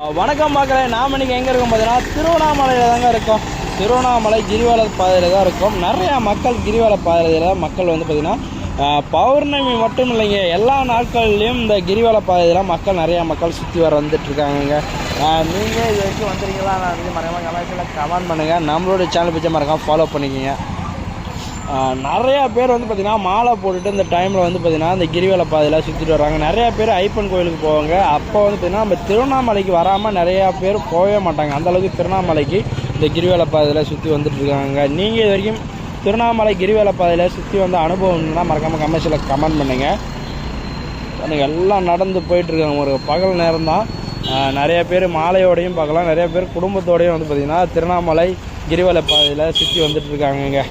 வணக்கம் மக்களே, நாம் இன்றைக்கி எங்கே இருக்கோம் பார்த்தீங்கன்னா திருவண்ணாமலையில் தாங்க இருக்கோம். திருவண்ணாமலை கிரிவல பாதையில் தான் இருக்கும். நிறையா மக்கள் கிரிவல பாதையில் மக்கள் வந்து பார்த்திங்கன்னா பௌர்ணமி மட்டும் இல்லைங்க, எல்லா நாட்கள்லேயும் இந்த கிரிவல பாதையில் மக்கள் நிறையா மக்கள் சுற்றி வர வந்துட்டுருக்காங்க. நீங்கள் இது வரைக்கும் வந்துருக்கீங்களா? நான் வந்து மறக்காமல் கமெண்ட் பண்ணுங்கள். நம்மளோட சேனல் பிடிச்ச மறக்காமல் ஃபாலோ பண்ணிக்கோங்க. நிறையா பேர் வந்து பார்த்திங்கன்னா மாலை போட்டுட்டு இந்த டைமில் வந்து பார்த்திங்கன்னா இந்த கிரிவல பாதையில் சுற்றிட்டு வர்றாங்க. நிறையா பேர் ஐப்பன் கோயிலுக்கு போவாங்க. அப்போ வந்து பார்த்திங்கன்னா நம்ம திருவண்ணாமலைக்கு வராமல் நிறையா பேர் போகவே மாட்டாங்க. அந்தளவுக்கு திருவண்ணாமலைக்கு இந்த கிரிவல பாதையில் சுற்றி வந்துட்டுருக்காங்க. நீங்கள் இது வரைக்கும் திருவண்ணாமலை கிரிவல பாதையில் சுற்றி வந்த அனுபவம்னா மறக்காமல் கமெண்ட்ஸில் கமெண்ட் பண்ணுங்கள். எனக்கு எல்லாம் நடந்து போயிட்டுருக்காங்க. ஒரு பகல் நேரம் தான். நிறைய பேர் மாலையோடையும் பார்க்கலாம், நிறைய பேர் குடும்பத்தோடையும் வந்து பார்த்திங்கன்னா திருவண்ணாமலை கிரிவல பாதையில் சுற்றி வந்துட்டுருக்காங்கங்க.